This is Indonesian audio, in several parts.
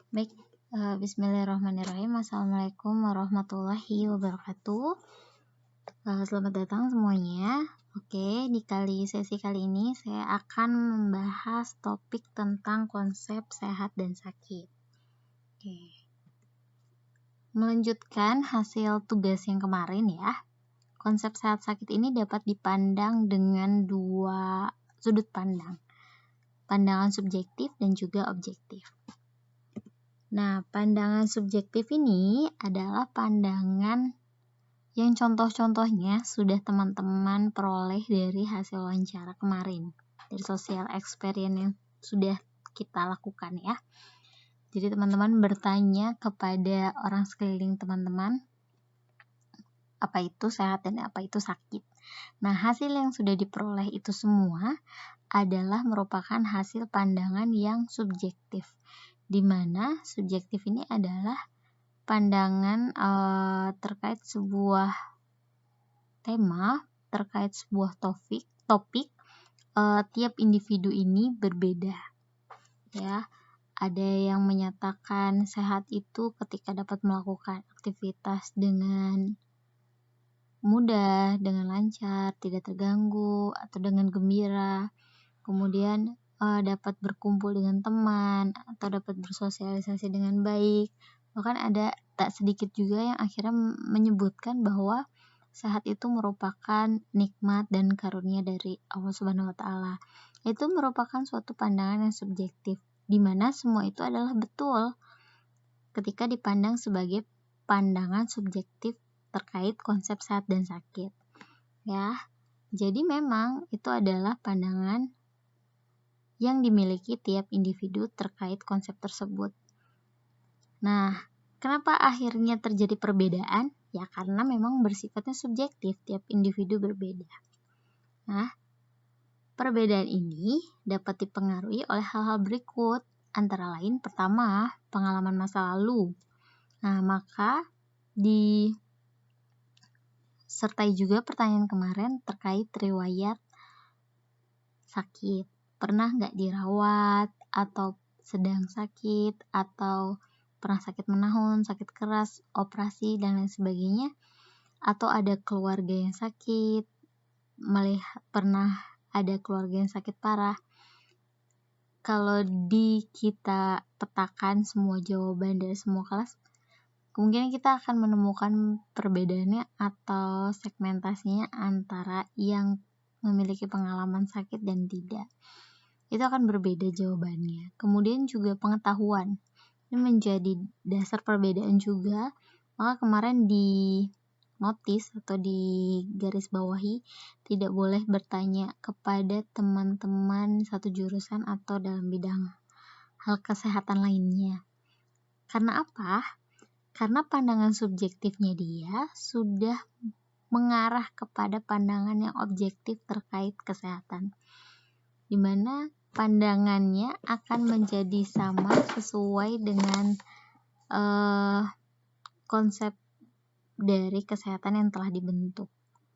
Baik, bismillahirrahmanirrahim. Assalamualaikum warahmatullahi wabarakatuh. Selamat datang semuanya. Oke, di sesi kali ini saya akan membahas topik tentang konsep sehat dan sakit. Oke. Melanjutkan hasil tugas yang kemarin ya. Konsep sehat sakit ini dapat dipandang dengan dua sudut pandang. Pandangan subjektif dan juga objektif. Nah, pandangan subjektif ini adalah pandangan yang contoh-contohnya sudah teman-teman peroleh dari hasil wawancara kemarin, dari social experience yang sudah kita lakukan ya. Jadi teman-teman bertanya kepada orang sekeliling teman-teman, apa itu sehat dan apa itu sakit. Nah, hasil yang sudah diperoleh itu semua adalah merupakan hasil pandangan yang subjektif, di mana subjektif ini adalah pandangan terkait sebuah tema, terkait sebuah topik, tiap individu ini berbeda. Ya, ada yang menyatakan sehat itu ketika dapat melakukan aktivitas dengan mudah, dengan lancar, tidak terganggu, atau dengan gembira. Kemudian dapat berkumpul dengan teman atau dapat bersosialisasi dengan baik. Bahkan ada tak sedikit juga yang akhirnya menyebutkan bahwa sehat itu merupakan nikmat dan karunia dari Allah Subhanahu wa taala. Itu merupakan suatu pandangan yang subjektif, di mana semua itu adalah betul ketika dipandang sebagai pandangan subjektif terkait konsep sehat dan sakit. Ya. Jadi memang itu adalah pandangan yang dimiliki tiap individu terkait konsep tersebut. Nah, kenapa akhirnya terjadi perbedaan? Ya karena memang bersifatnya subjektif, tiap individu berbeda. Nah, perbedaan ini dapat dipengaruhi oleh hal-hal berikut, antara lain pertama, pengalaman masa lalu. Nah, maka disertai juga pertanyaan kemarin terkait riwayat sakit. Pernah nggak dirawat, atau sedang sakit, atau pernah sakit menahun, sakit keras, operasi, dan lain sebagainya, atau ada keluarga yang sakit, pernah ada keluarga yang sakit parah. Kalau kita petakan semua jawaban dari semua kelas, kemungkinan kita akan menemukan perbedaannya atau segmentasinya antara yang memiliki pengalaman sakit dan tidak. Itu akan berbeda jawabannya. Kemudian juga pengetahuan. Ini menjadi dasar perbedaan juga. Maka kemarin di notis atau di garis bawahi, tidak boleh bertanya kepada teman-teman satu jurusan atau dalam bidang hal kesehatan lainnya. Karena apa? Karena pandangan subjektifnya dia sudah mengarah kepada pandangan yang objektif terkait kesehatan, di mana pandangannya akan menjadi sama sesuai dengan konsep dari kesehatan yang telah dibentuk,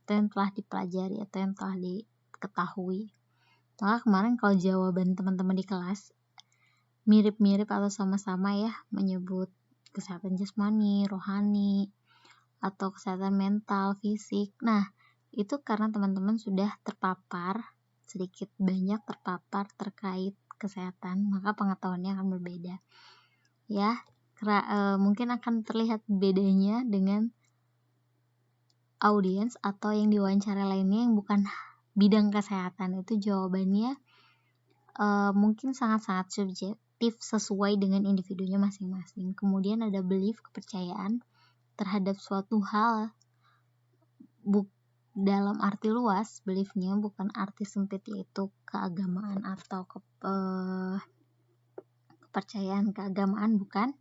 atau yang telah dipelajari, atau yang telah diketahui. Maka kemarin kalau jawaban teman-teman di kelas mirip-mirip atau sama-sama ya, menyebut kesehatan jasmani, rohani, atau kesehatan mental, fisik. Nah, itu karena teman-teman sudah sedikit banyak terpapar terkait kesehatan, maka pengetahuannya akan berbeda. Ya, mungkin akan terlihat bedanya dengan audiens atau yang diwawancara lainnya yang bukan bidang kesehatan. Itu jawabannya mungkin sangat-sangat subjektif sesuai dengan individunya masing-masing. Kemudian ada belief, kepercayaan terhadap suatu hal, dalam arti luas, beliefnya bukan arti sempit yaitu keagamaan atau kepercayaan keagamaan, bukan.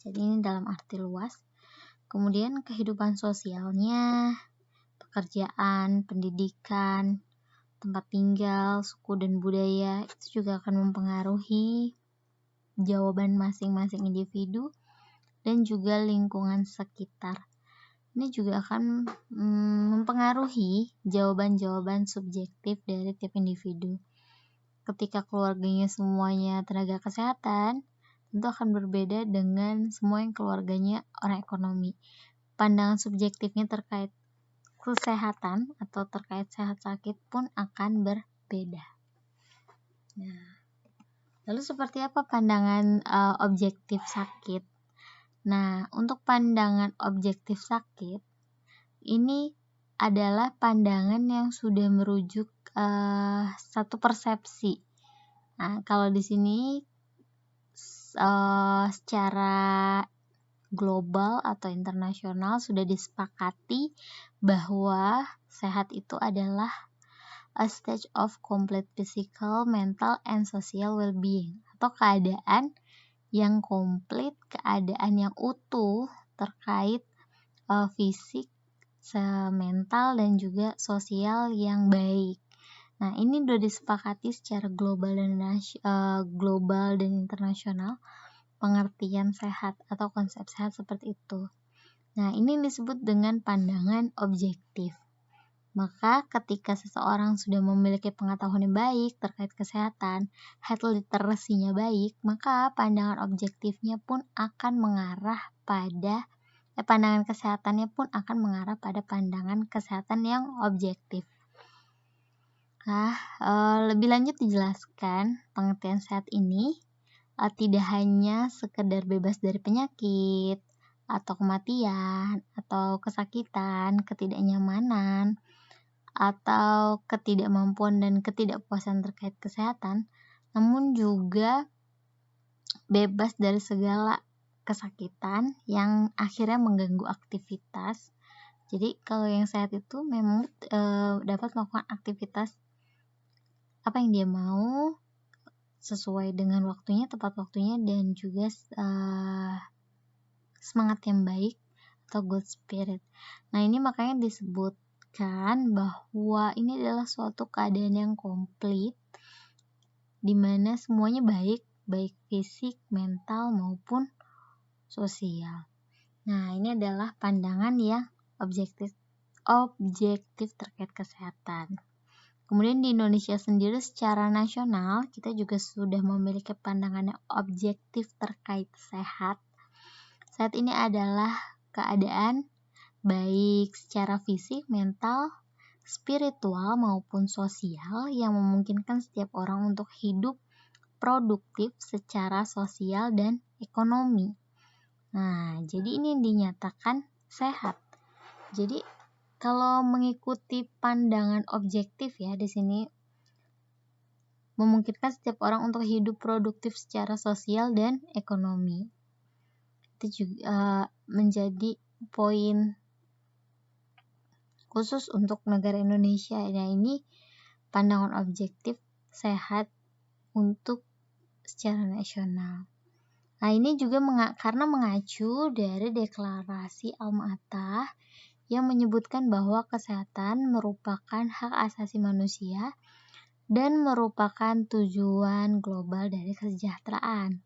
Jadi ini dalam arti luas. Kemudian kehidupan sosialnya, pekerjaan, pendidikan, tempat tinggal, suku dan budaya, itu juga akan mempengaruhi jawaban masing-masing individu dan juga lingkungan sekitar. Ini juga akan mempengaruhi jawaban-jawaban subjektif dari tiap individu. Ketika keluarganya semuanya tenaga kesehatan, tentu akan berbeda dengan semua yang keluarganya orang ekonomi. Pandangan subjektifnya terkait kesehatan atau terkait sehat sakit pun akan berbeda. Nah, lalu seperti apa pandangan objektif sakit? Nah, untuk pandangan objektif sakit, ini adalah pandangan yang sudah merujuk satu persepsi. Nah, kalau di sini secara global atau internasional sudah disepakati bahwa sehat itu adalah a stage of complete physical, mental, and social well-being, atau keadaan yang komplit, keadaan yang utuh terkait fisik, mental, dan juga sosial yang baik. Nah, ini sudah disepakati secara global dan internasional pengertian sehat atau konsep sehat seperti itu. Nah, ini disebut dengan pandangan objektif. Maka ketika seseorang sudah memiliki pengetahuan yang baik terkait kesehatan, health literacy-nya baik, maka pandangan objektifnya pun akan mengarah pada pandangan kesehatannya pun akan mengarah pada pandangan kesehatan yang objektif. Nah, lebih lanjut dijelaskan pengertian sehat ini tidak hanya sekedar bebas dari penyakit atau kematian atau kesakitan, ketidaknyamanan atau ketidakmampuan dan ketidakpuasan terkait kesehatan, namun juga bebas dari segala kesakitan yang akhirnya mengganggu aktivitas. Jadi kalau yang sehat itu memang dapat melakukan aktivitas apa yang dia mau sesuai dengan waktunya, tepat waktunya, dan juga semangat yang baik atau good spirit. Nah, ini makanya disebutkan bahwa ini adalah suatu keadaan yang komplit di mana semuanya baik fisik, mental maupun sosial. Nah, ini adalah pandangan yang objektif terkait kesehatan. Kemudian di Indonesia sendiri secara nasional kita juga sudah memiliki pandangan yang objektif terkait sehat. Sehat ini adalah keadaan baik secara fisik, mental, spiritual maupun sosial yang memungkinkan setiap orang untuk hidup produktif secara sosial dan ekonomi. Nah, jadi ini dinyatakan sehat. Jadi kalau mengikuti pandangan objektif ya, di sini memungkinkan setiap orang untuk hidup produktif secara sosial dan ekonomi. Itu juga menjadi poin khusus untuk negara Indonesia. Nah, ini pandangan objektif sehat untuk secara nasional. Nah, ini juga karena mengacu dari deklarasi Alma-Ata yang menyebutkan bahwa kesehatan merupakan hak asasi manusia dan merupakan tujuan global dari kesejahteraan.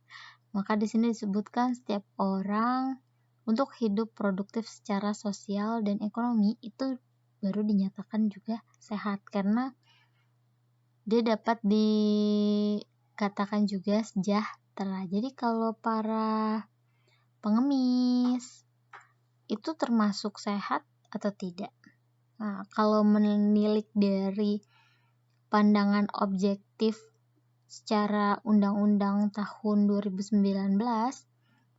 Maka di sini disebutkan setiap orang untuk hidup produktif secara sosial dan ekonomi itu baru dinyatakan juga sehat, karena dia dapat dikatakan juga sejahtera. Jadi kalau para pengemis itu termasuk sehat atau tidak? Nah, kalau menilik dari pandangan objektif secara undang-undang tahun 2019,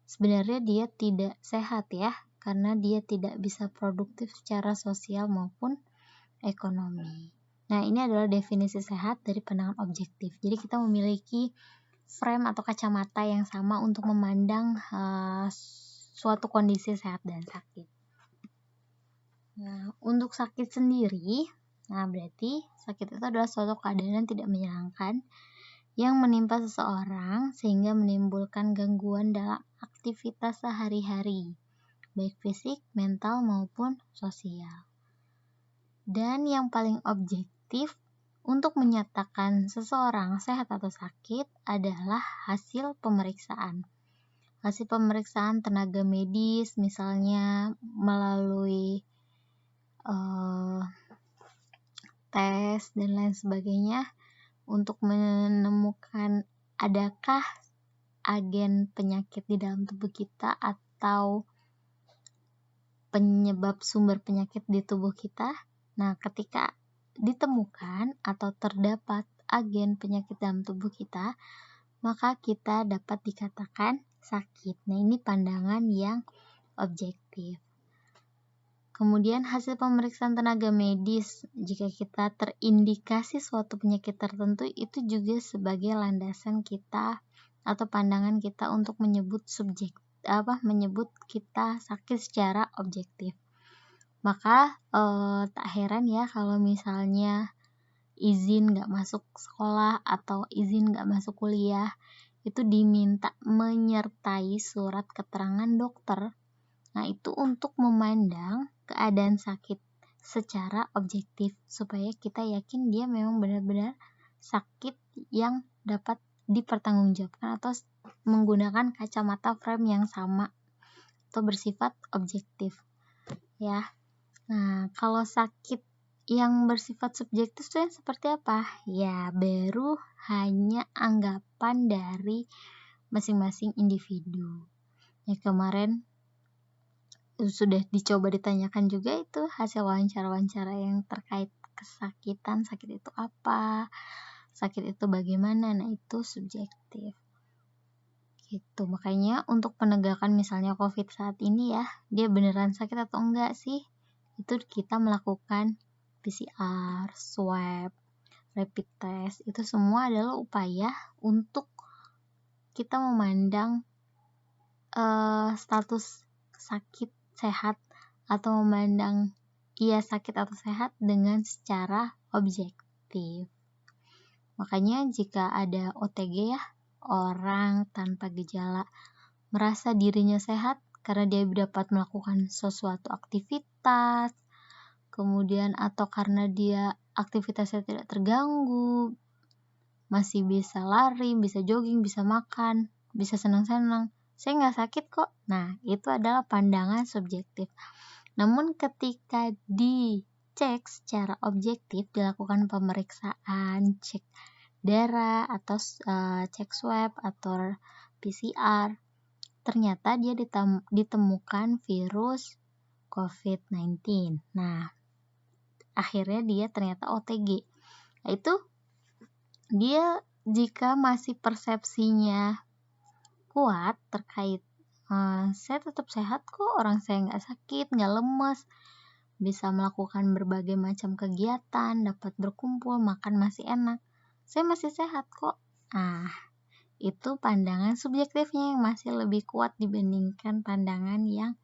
sebenarnya dia tidak sehat ya, karena dia tidak bisa produktif secara sosial maupun ekonomi. Nah, ini adalah definisi sehat dari pandangan objektif. Jadi kita memiliki frame atau kacamata yang sama untuk memandang suatu kondisi sehat dan sakit. Nah, untuk sakit sendiri, berarti sakit itu adalah suatu keadaan yang tidak menyenangkan yang menimpa seseorang sehingga menimbulkan gangguan dalam aktivitas sehari-hari, baik fisik, mental, maupun sosial. Dan yang paling objektif untuk menyatakan seseorang sehat atau sakit adalah hasil pemeriksaan. Hasil pemeriksaan tenaga medis, misalnya melalui tes dan lain sebagainya, untuk menemukan adakah agen penyakit di dalam tubuh kita atau penyebab sumber penyakit di tubuh kita. Nah, ketika ditemukan atau terdapat agen penyakit dalam tubuh kita, maka kita dapat dikatakan sakit. Nah, ini pandangan yang objektif. Kemudian hasil pemeriksaan tenaga medis, jika kita terindikasi suatu penyakit tertentu, itu juga sebagai landasan kita atau pandangan kita untuk menyebut menyebut kita sakit secara objektif. Maka tak heran ya kalau misalnya izin nggak masuk sekolah atau izin nggak masuk kuliah itu diminta menyertai surat keterangan dokter. Nah, itu untuk memandang keadaan sakit secara objektif supaya kita yakin dia memang benar-benar sakit yang dapat dipertanggungjawabkan atau menggunakan kacamata frame yang sama atau bersifat objektif ya. Nah, kalau sakit yang bersifat subjektif itu yang seperti apa? Ya, baru hanya anggapan dari masing-masing individu. Ya, kemarin sudah dicoba ditanyakan juga itu hasil wawancara-wawancara yang terkait kesakitan, sakit itu apa, sakit itu bagaimana. Nah, itu subjektif gitu. Makanya untuk penegakan misalnya COVID saat ini ya, dia beneran sakit atau enggak sih, itu kita melakukan PCR, swab, rapid test, itu semua adalah upaya untuk kita memandang status sakit sehat atau memandang ia sakit atau sehat dengan secara objektif. Makanya jika ada OTG ya, orang tanpa gejala merasa dirinya sehat karena dia dapat melakukan sesuatu aktivitas, kemudian atau karena dia aktivitasnya tidak terganggu, masih bisa lari, bisa jogging, bisa makan, bisa senang-senang, saya nggak sakit kok. Nah, itu adalah pandangan subjektif. Namun ketika dicek secara objektif, dilakukan pemeriksaan, cek darah atau cek swab atau PCR, ternyata dia ditemukan virus COVID-19. Nah, akhirnya dia ternyata OTG. Nah, itu dia jika masih persepsinya kuat terkait saya tetap sehat kok, orang saya nggak sakit, nggak lemes, bisa melakukan berbagai macam kegiatan, dapat berkumpul, makan masih enak, saya masih sehat kok. Nah, itu pandangan subjektifnya yang masih lebih kuat dibandingkan pandangan yang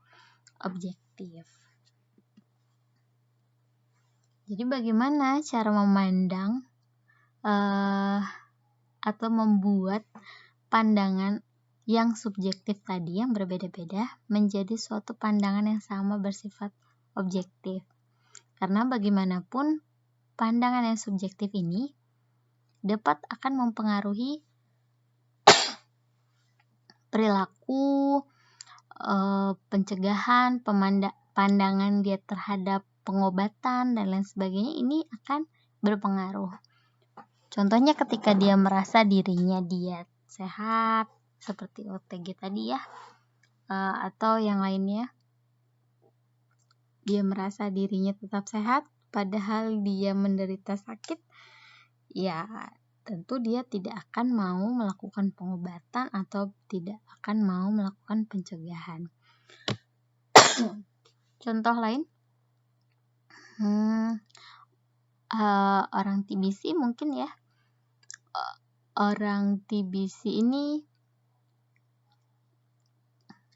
objektif. Jadi bagaimana cara memandang atau membuat pandangan yang subjektif tadi yang berbeda-beda menjadi suatu pandangan yang sama bersifat objektif. Karena bagaimanapun pandangan yang subjektif ini dapat akan mempengaruhi perilaku, pencegahan, pandangan dia terhadap pengobatan dan lain sebagainya, ini akan berpengaruh. Contohnya ketika dia merasa dirinya dia sehat, seperti OTG tadi ya, atau yang lainnya, dia merasa dirinya tetap sehat padahal dia menderita sakit, ya tentu dia tidak akan mau melakukan pengobatan atau tidak akan mau melakukan pencegahan. Contoh lain, orang TBC mungkin ya, orang TBC ini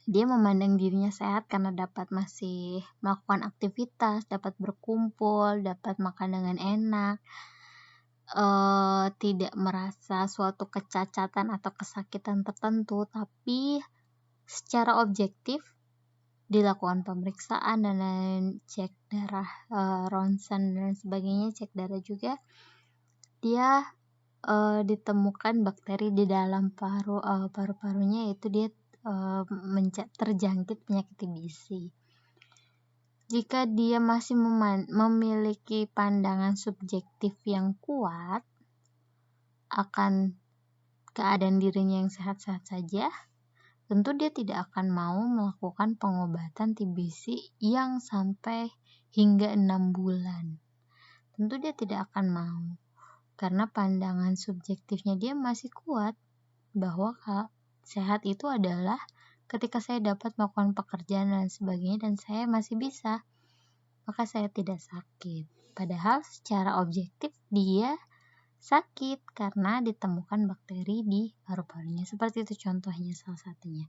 dia memandang dirinya sehat karena dapat masih melakukan aktivitas, dapat berkumpul, dapat makan dengan enak, tidak merasa suatu kecacatan atau kesakitan tertentu, tapi secara objektif dilakukan pemeriksaan dan lain, cek darah, ronsen dan sebagainya, cek darah juga, dia ditemukan bakteri di dalam paru-parunya, yaitu dia terjangkit penyakit TBC. Jika dia masih memiliki pandangan subjektif yang kuat akan keadaan dirinya yang sehat-sehat saja, tentu dia tidak akan mau melakukan pengobatan TBC yang sampai hingga 6 bulan. Tentu dia tidak akan mau, karena pandangan subjektifnya dia masih kuat bahwa sehat itu adalah ketika saya dapat melakukan pekerjaan dan sebagainya dan saya masih bisa, maka saya tidak sakit. Padahal secara objektif dia sakit karena ditemukan bakteri di paru-parunya. Seperti itu contohnya salah satunya.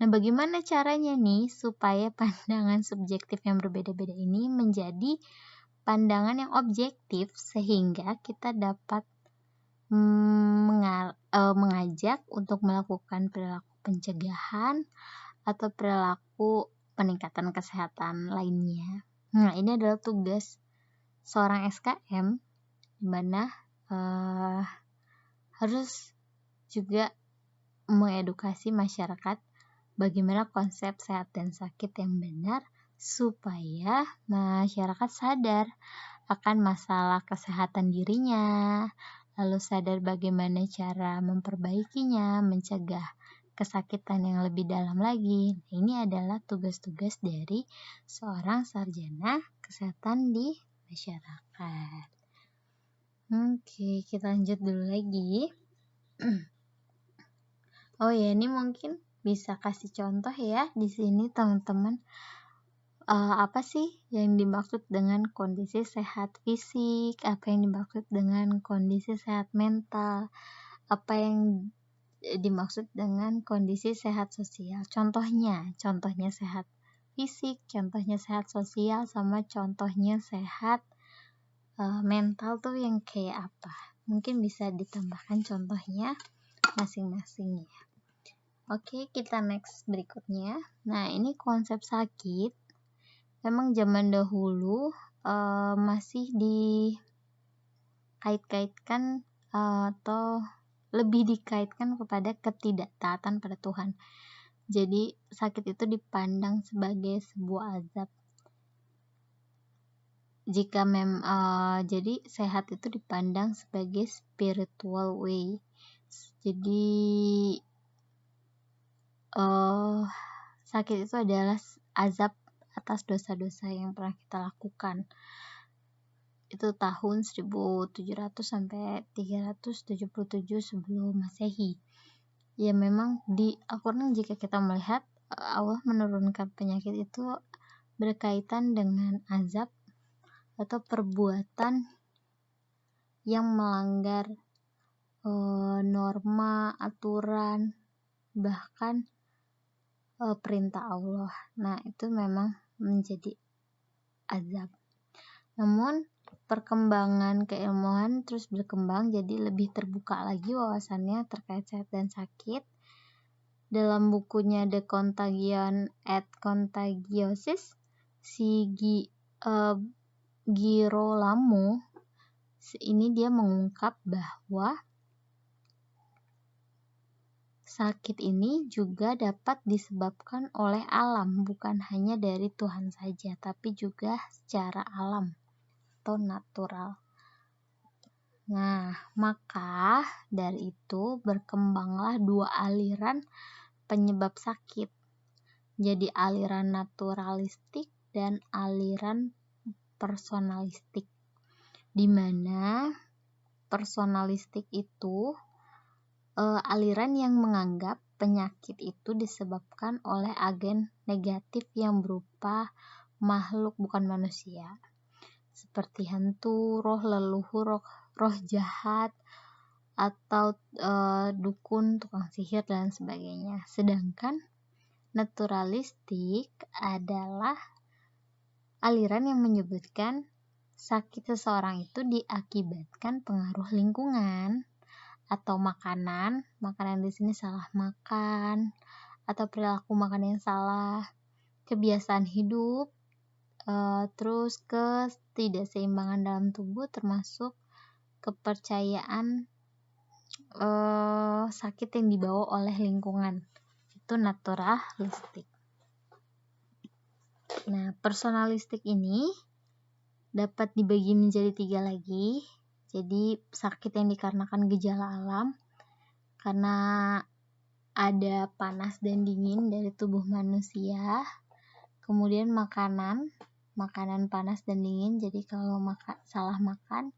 Nah, bagaimana caranya nih supaya pandangan subjektif yang berbeda-beda ini menjadi pandangan yang objektif sehingga kita dapat mengajak untuk melakukan perilaku pencegahan atau perilaku peningkatan kesehatan lainnya. Nah, ini adalah tugas seorang SKM di mana harus juga mengedukasi masyarakat bagaimana konsep sehat dan sakit yang benar supaya masyarakat sadar akan masalah kesehatan dirinya, lalu sadar bagaimana cara memperbaikinya, mencegah kesakitan yang lebih dalam lagi. Ini adalah tugas-tugas dari seorang sarjana kesehatan di masyarakat. Oke, kita lanjut dulu lagi. Oh ya, ini mungkin bisa kasih contoh ya di sini teman-teman. Apa sih yang dimaksud dengan kondisi sehat fisik, apa yang dimaksud dengan kondisi sehat mental, apa yang dimaksud dengan kondisi sehat sosial. Contohnya sehat fisik, contohnya sehat sosial, sama contohnya sehat mental tuh yang kayak apa. Mungkin bisa ditambahkan contohnya masing-masing ya. Oke, kita next berikutnya. Nah, ini konsep sakit. Memang zaman dahulu masih dikait-kaitkan atau lebih dikaitkan kepada ketidaktaatan pada Tuhan. Jadi sakit itu dipandang sebagai sebuah azab. Jadi sehat itu dipandang sebagai spiritual way. Jadi sakit itu adalah azab atas dosa-dosa yang pernah kita lakukan. Itu tahun 1700 sampai 377 sebelum Masehi. Ya memang di Al-Qur'an jika kita melihat Allah menurunkan penyakit itu berkaitan dengan azab atau perbuatan yang melanggar norma, aturan, bahkan perintah Allah. Nah, itu memang menjadi azab. Namun perkembangan keilmuan terus berkembang, jadi lebih terbuka lagi wawasannya terkait sehat dan sakit. Dalam bukunya The Contagion and Contagiosis, si Girolamo ini dia mengungkap bahwa sakit ini juga dapat disebabkan oleh alam, bukan hanya dari Tuhan saja, tapi juga secara alam atau natural. Nah, maka dari itu berkembanglah dua aliran penyebab sakit. Jadi aliran naturalistik dan aliran personalistik. Di mana personalistik itu aliran yang menganggap penyakit itu disebabkan oleh agen negatif yang berupa makhluk bukan manusia, seperti hantu, roh leluhur, roh jahat, atau dukun, tukang sihir, dan sebagainya. Sedangkan naturalistik adalah aliran yang menyebutkan sakit seseorang itu diakibatkan pengaruh lingkungan atau makanan di sini salah makan, atau perilaku makan yang salah, kebiasaan hidup, terus ketidakseimbangan dalam tubuh, termasuk kepercayaan sakit yang dibawa oleh lingkungan. Itu naturalistik. Nah, personalistik ini dapat dibagi menjadi 3 lagi. Jadi sakit yang dikarenakan gejala alam, karena ada panas dan dingin dari tubuh manusia, kemudian makanan panas dan dingin, jadi kalau salah makan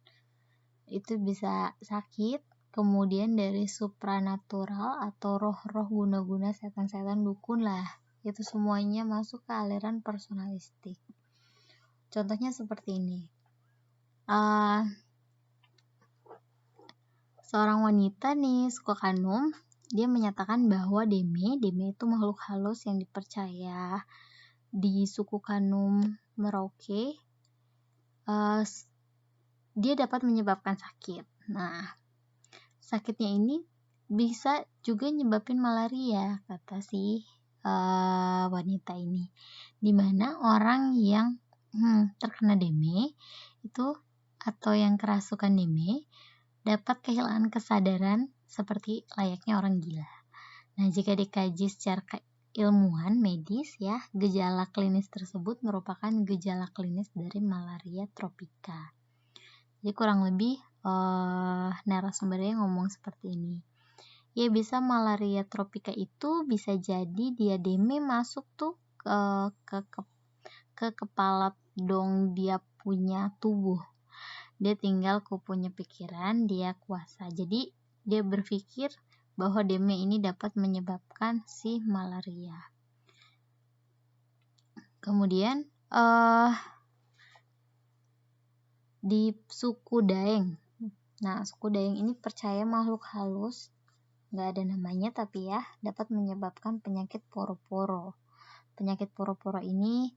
itu bisa sakit. Kemudian dari supranatural atau roh-roh guna-guna, setan-setan, dukun lah, itu semuanya masuk ke aliran personalistik. Contohnya seperti ini. Seorang wanita nih, Sukarno, dia menyatakan bahwa Deme itu makhluk halus yang dipercaya di suku Kanum Merauke. Dia dapat menyebabkan sakit. Nah, sakitnya ini bisa juga nyebabin malaria, kata si wanita ini. Dimana orang yang terkena Deme itu atau yang kerasukan Deme dapat kehilangan kesadaran seperti layaknya orang gila. Nah, jika dikaji secara ilmuwan medis ya, gejala klinis tersebut merupakan gejala klinis dari malaria tropika. Jadi kurang lebih narasumbernya ngomong seperti ini. Ya, bisa malaria tropika itu bisa jadi dia Deme masuk tuh ke kepala dong dia punya tubuh. Dia tinggal punya pikiran, dia kuasa. Jadi dia berpikir bahwa Deme ini dapat menyebabkan si malaria. Kemudian di suku Daeng. Nah, suku Daeng ini percaya makhluk halus, nggak ada namanya tapi ya, dapat menyebabkan penyakit poro-poro. Penyakit poro-poro ini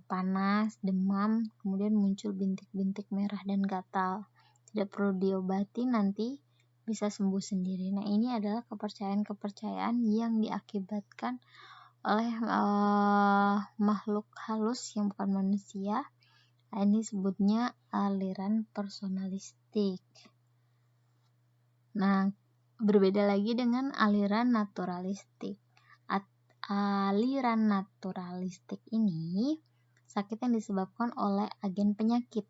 panas, demam, kemudian muncul bintik-bintik merah dan gatal. Tidak perlu diobati, nanti bisa sembuh sendiri. Nah, ini adalah kepercayaan-kepercayaan yang diakibatkan oleh makhluk halus yang bukan manusia. Ini sebutnya aliran personalistik. Nah, berbeda lagi dengan aliran naturalistik. Aliran naturalistik ini sakit yang disebabkan oleh agen penyakit.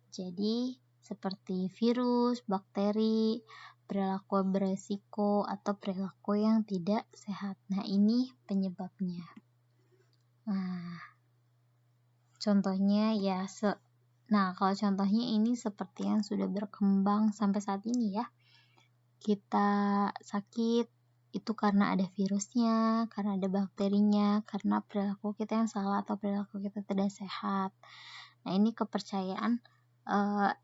Jadi seperti virus, bakteri, perilaku beresiko, atau perilaku yang tidak sehat. Nah, ini penyebabnya. Nah, contohnya ya, kalau contohnya ini seperti yang sudah berkembang sampai saat ini ya. Kita sakit itu karena ada virusnya, karena ada bakterinya, karena perilaku kita yang salah atau perilaku kita tidak sehat. Nah, ini kepercayaan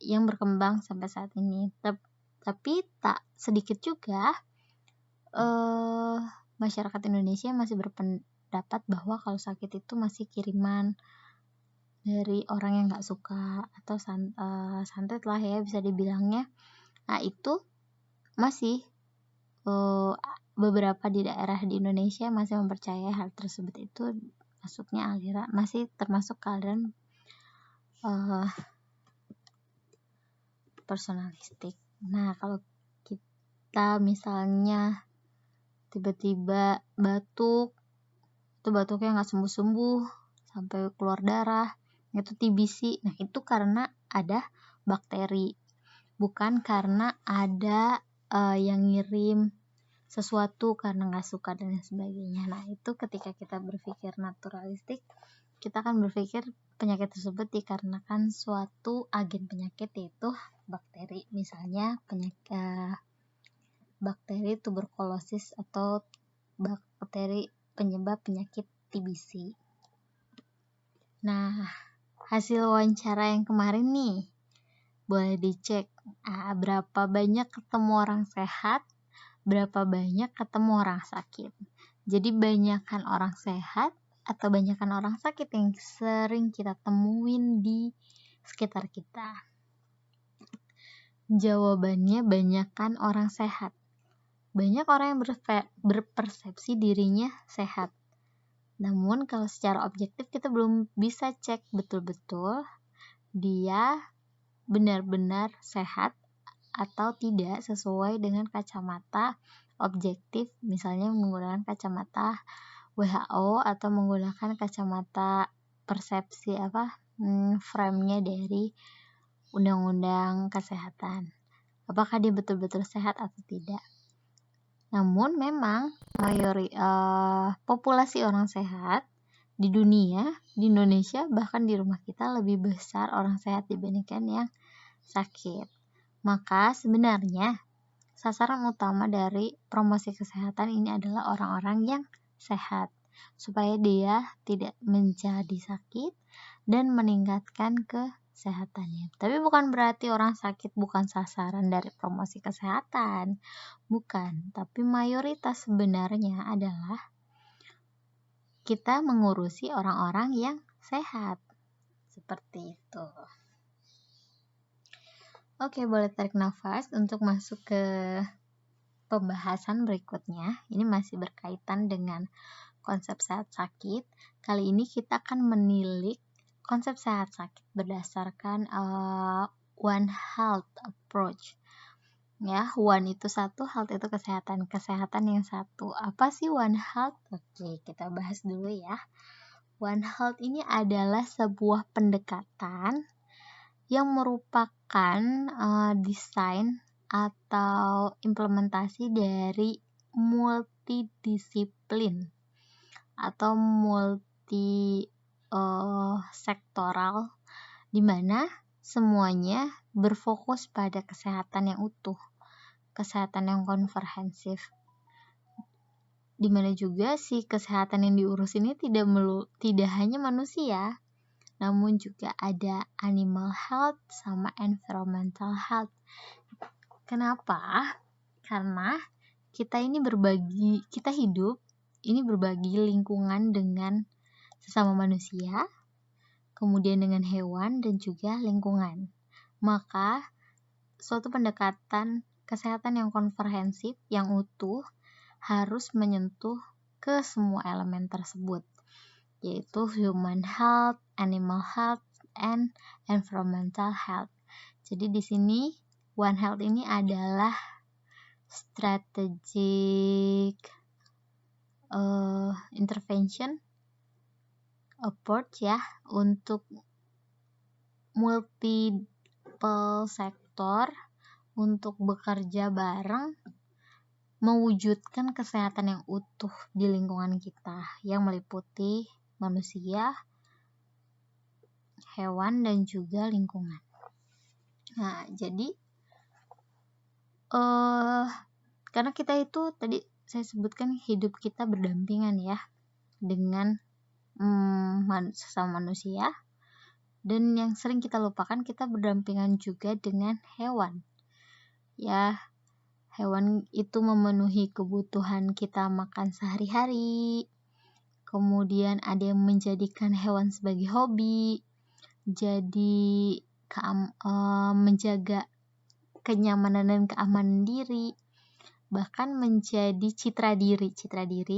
yang berkembang sampai saat ini. Tapi tak sedikit juga masyarakat Indonesia masih berpendapat bahwa kalau sakit itu masih kiriman dari orang yang nggak suka atau santet lah ya bisa dibilangnya. Nah, itu masih beberapa di daerah di Indonesia masih mempercayai hal tersebut. Itu masuknya aliran, masih termasuk aliran personalistik. Nah, kalau kita misalnya tiba-tiba batuk, itu batuknya nggak sembuh-sembuh sampai keluar darah, itu TBC. Nah, itu karena ada bakteri, bukan karena ada yang ngirim sesuatu karena nggak suka dan sebagainya. Nah, itu ketika kita berpikir naturalistik, kita akan berpikir penyakit tersebut dikarenakan suatu agen penyakit, yaitu bakteri. Misalnya bakteri tuberkulosis atau bakteri penyebab penyakit TBC. Nah, hasil wawancara yang kemarin nih, boleh dicek berapa banyak ketemu orang sehat, berapa banyak ketemu orang sakit. Jadi banyakkan orang sehat atau banyakkan orang sakit yang sering kita temuin di sekitar kita? Jawabannya banyakkan orang sehat. Banyak orang yang berpersepsi dirinya sehat. Namun kalau secara objektif kita belum bisa cek betul-betul dia benar-benar sehat atau tidak sesuai dengan kacamata objektif, misalnya menggunakan kacamata WHO atau menggunakan kacamata persepsi frame-nya dari undang-undang kesehatan. Apakah dia betul-betul sehat atau tidak? Namun memang populasi orang sehat di dunia, di Indonesia, bahkan di rumah kita lebih besar orang sehat dibandingkan yang sakit. Maka sebenarnya sasaran utama dari promosi kesehatan ini adalah orang-orang yang sehat, supaya dia tidak menjadi sakit dan meningkatkan kesehatannya. Tapi bukan berarti orang sakit bukan sasaran dari promosi kesehatan. Bukan, tapi mayoritas sebenarnya adalah kita mengurusi orang-orang yang sehat. Seperti itu. Oke, boleh tarik nafas untuk masuk ke pembahasan berikutnya. Ini masih berkaitan dengan konsep sehat sakit. Kali ini kita akan menilik konsep sehat sakit berdasarkan One Health approach. Ya, one itu satu, health itu kesehatan. Kesehatan yang satu. Apa sih One Health? Oke, kita bahas dulu ya. One Health ini adalah sebuah pendekatan yang merupakan desain atau implementasi dari multidisiplin atau multi sektoral, di mana semuanya berfokus pada kesehatan yang utuh, kesehatan yang komprehensif, di mana juga si kesehatan yang diurus ini tidak hanya manusia, namun juga ada animal health sama environmental health. Kenapa? Karena kita hidup ini berbagi lingkungan dengan sesama manusia, kemudian dengan hewan dan juga lingkungan. Maka suatu pendekatan kesehatan yang komprehensif, yang utuh, harus menyentuh ke semua elemen tersebut, yaitu human health, animal health, and environmental health. Jadi di sini One Health ini adalah strategic intervention approach ya, untuk multiple sektor untuk bekerja bareng mewujudkan kesehatan yang utuh di lingkungan kita yang meliputi manusia, hewan, dan juga lingkungan. Nah, jadi karena kita itu tadi saya sebutkan hidup kita berdampingan ya dengan sesama manusia, dan yang sering kita lupakan, kita berdampingan juga dengan hewan. Ya, hewan itu memenuhi kebutuhan kita makan sehari-hari. Kemudian ada yang menjadikan hewan sebagai hobi, jadi menjaga kenyamanan dan keamanan diri, bahkan menjadi citra diri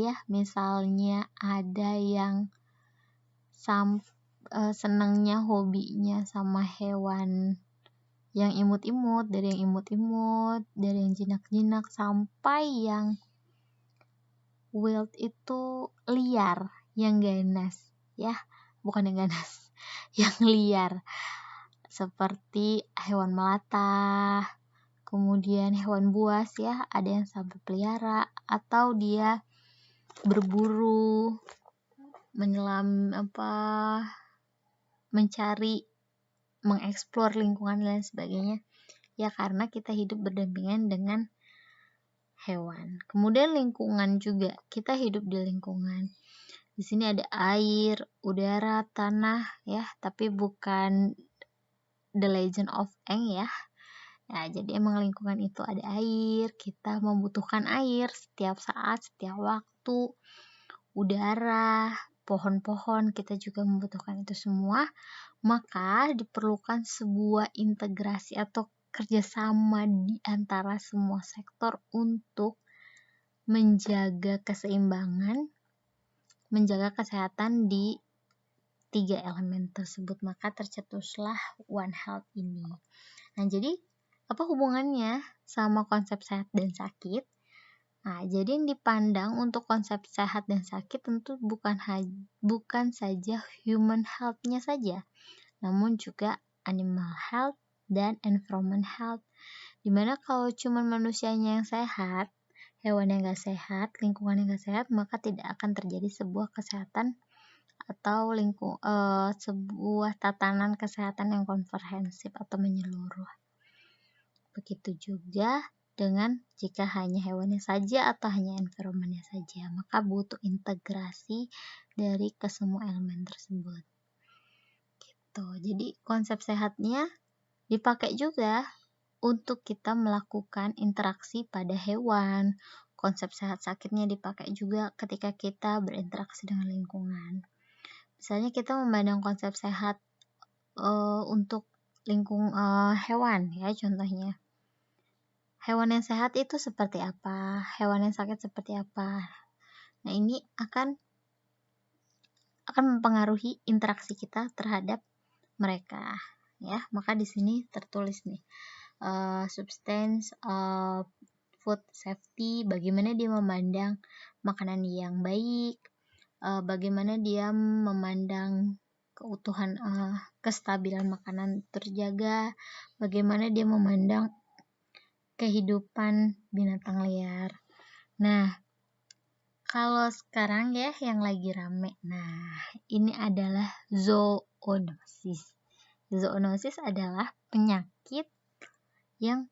ya. Misalnya ada yang senangnya, hobinya sama hewan yang imut-imut, dari yang jinak-jinak sampai yang wild itu liar, yang ganas ya, bukan yang ganas, yang liar, seperti hewan melata, kemudian hewan buas ya, ada yang sampai pelihara atau dia berburu, menyelam mencari, mengeksplor lingkungan dan lain sebagainya ya, karena kita hidup berdampingan dengan hewan. Kemudian lingkungan juga, kita hidup di lingkungan. Di sini ada air, udara, tanah ya, tapi bukan The Legend of Aang ya. Nah, jadi emang lingkungan itu ada air, kita membutuhkan air setiap saat, setiap waktu. Udara, pohon-pohon, kita juga membutuhkan itu semua. Maka diperlukan sebuah integrasi atau kerjasama di antara semua sektor untuk menjaga keseimbangan, menjaga kesehatan di 3 elemen tersebut. Maka tercetuslah One Health ini. Nah, jadi apa hubungannya sama konsep sehat dan sakit? Nah, jadi yang dipandang untuk konsep sehat dan sakit tentu bukan saja human health-nya saja, namun juga animal health dan environment health. Dimana kalau cuma manusianya yang sehat, hewan yang gak sehat, lingkungan yang gak sehat, maka tidak akan terjadi sebuah kesehatan atau sebuah tatanan kesehatan yang komprehensif atau menyeluruh. Begitu juga dengan jika hanya hewannya saja atau hanya environmentnya saja, maka butuh integrasi dari kesemua elemen tersebut. Gitu. Jadi konsep sehatnya dipakai juga untuk kita melakukan interaksi pada hewan. Konsep sehat sakitnya dipakai juga ketika kita berinteraksi dengan lingkungan. Misalnya kita memandang konsep sehat untuk hewan ya, contohnya. Hewan yang sehat itu seperti apa? Hewan yang sakit seperti apa? Nah, ini akan mempengaruhi interaksi kita terhadap mereka ya. Maka di sini tertulis nih substance of food safety, bagaimana dia memandang makanan yang baik, bagaimana dia memandang keutuhan kestabilan makanan terjaga, bagaimana dia memandang kehidupan binatang liar. Nah, kalau sekarang ya yang lagi rame, nah ini adalah zoonosis. Zoonosis adalah penyakit yang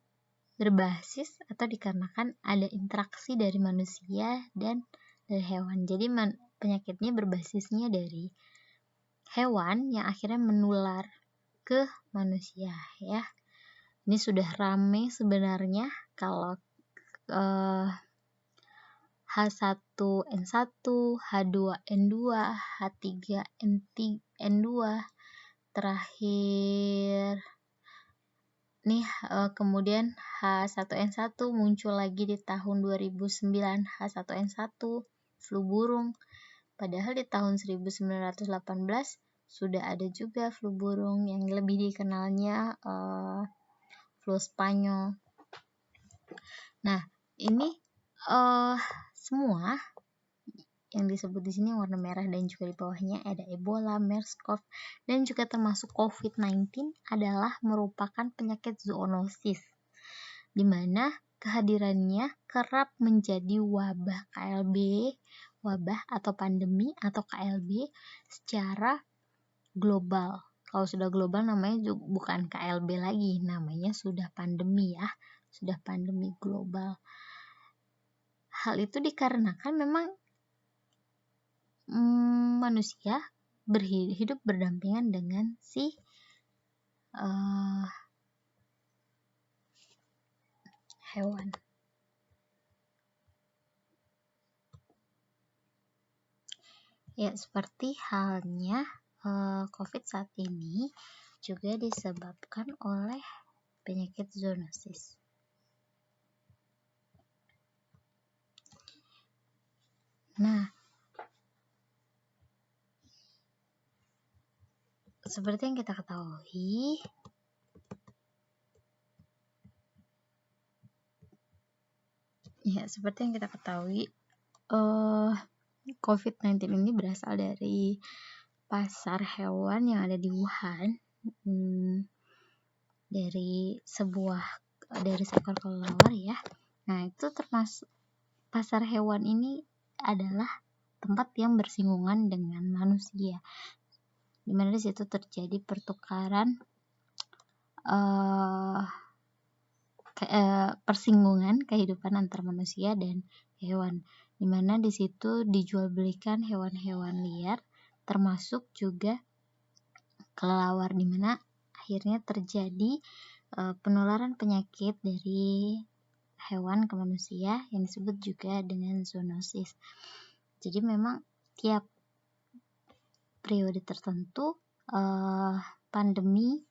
berbasis atau dikarenakan ada interaksi dari manusia dan dari hewan. Jadi penyakitnya berbasisnya dari hewan yang akhirnya menular ke manusia ya. Ini sudah rame sebenarnya kalau H1N1, H2N2, H3N2, terakhir nih kemudian H1N1 muncul lagi di tahun 2009, H1N1 flu burung. Padahal di tahun 1918 sudah ada juga flu burung yang lebih dikenalnya flu Spanyol. Nah, ini semua yang disebut di sini warna merah dan juga di bawahnya ada Ebola, MERS-CoV, dan juga termasuk COVID-19 adalah merupakan penyakit zoonosis, di mana kehadirannya kerap menjadi wabah KLB, wabah atau pandemi atau KLB secara global. Kalau sudah global namanya bukan KLB lagi, namanya sudah pandemi ya, sudah pandemi global. Hal itu dikarenakan memang manusia hidup berdampingan dengan si hewan. Ya, seperti halnya COVID saat ini juga disebabkan oleh penyakit zoonosis. Nah, seperti yang kita ketahui, COVID-19 ini berasal dari pasar hewan yang ada di Wuhan, dari seekor kelelawar ya. Nah, itu termasuk pasar hewan ini adalah tempat yang bersinggungan dengan manusia, di mana di situ terjadi pertukaran persinggungan kehidupan antar manusia dan hewan, di mana di situ dijual belikan hewan-hewan liar, termasuk juga kelelawar, di mana akhirnya terjadi penularan penyakit dari hewan ke manusia yang disebut juga dengan zoonosis. Jadi memang tiap periode tertentu pandemi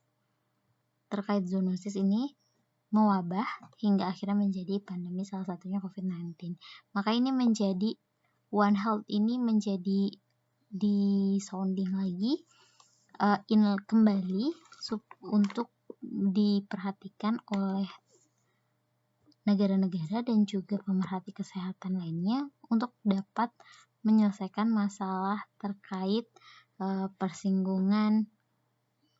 terkait zoonosis ini mewabah hingga akhirnya menjadi pandemi, salah satunya COVID-19. Maka ini menjadi One Health ini menjadi di-sounding lagi kembali untuk diperhatikan oleh negara-negara dan juga pemerhati kesehatan lainnya untuk dapat menyelesaikan masalah terkait persinggungan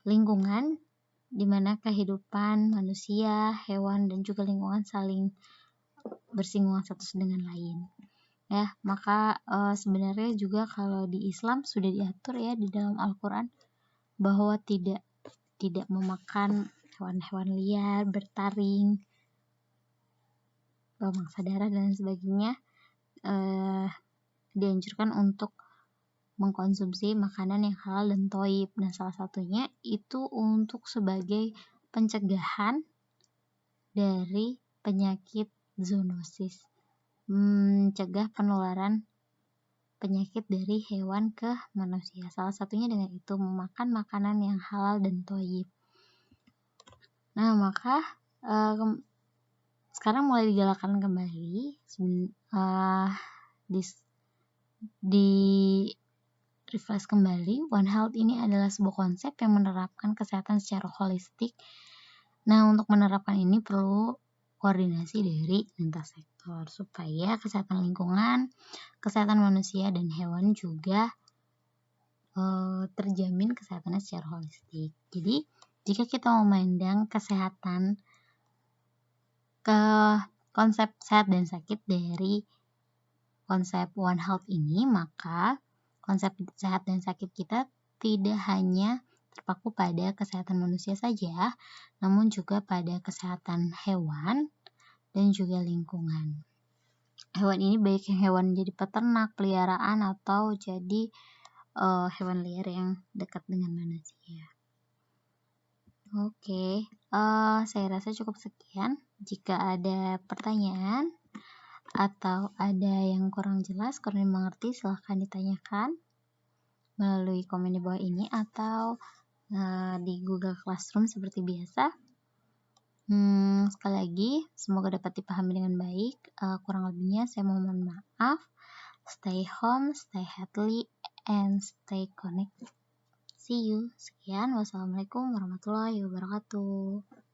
lingkungan, di mana kehidupan manusia, hewan, dan juga lingkungan saling bersinggungan satu dengan lain. Ya, maka sebenarnya juga kalau di Islam sudah diatur ya di dalam Al-Qur'an bahwa tidak memakan hewan-hewan liar, bertaring, bamangsa darah dan sebagainya. Dianjurkan untuk mengkonsumsi makanan yang halal dan thayyib. Nah, salah satunya itu untuk sebagai pencegahan dari penyakit zoonosis, mencegah penularan penyakit dari hewan ke manusia. Salah satunya dengan itu memakan makanan yang halal dan thayyib. Nah, maka sekarang mulai digalakkan kembali di refresh kembali. One Health ini adalah sebuah konsep yang menerapkan kesehatan secara holistik. Nah, untuk menerapkan ini perlu koordinasi dari lintas sektor supaya kesehatan lingkungan, kesehatan manusia dan hewan juga terjamin kesehatannya secara holistik. Jadi, jika kita memandang kesehatan ke konsep sehat dan sakit dari konsep One Health ini, maka konsep sehat dan sakit kita tidak hanya terpaku pada kesehatan manusia saja, namun juga pada kesehatan hewan dan juga lingkungan. Hewan ini baik yang hewan jadi peternak, peliharaan, atau jadi hewan liar yang dekat dengan manusia. Oke, saya rasa cukup sekian. Jika ada pertanyaan atau ada yang kurang jelas, kurang dimengerti, silahkan ditanyakan melalui komen di bawah ini atau di Google Classroom seperti biasa. Sekali lagi, semoga dapat dipahami dengan baik. Kurang lebihnya saya mohon maaf. Stay home, stay healthy, and stay connected. See you. Sekian. Wassalamualaikum warahmatullahi wabarakatuh.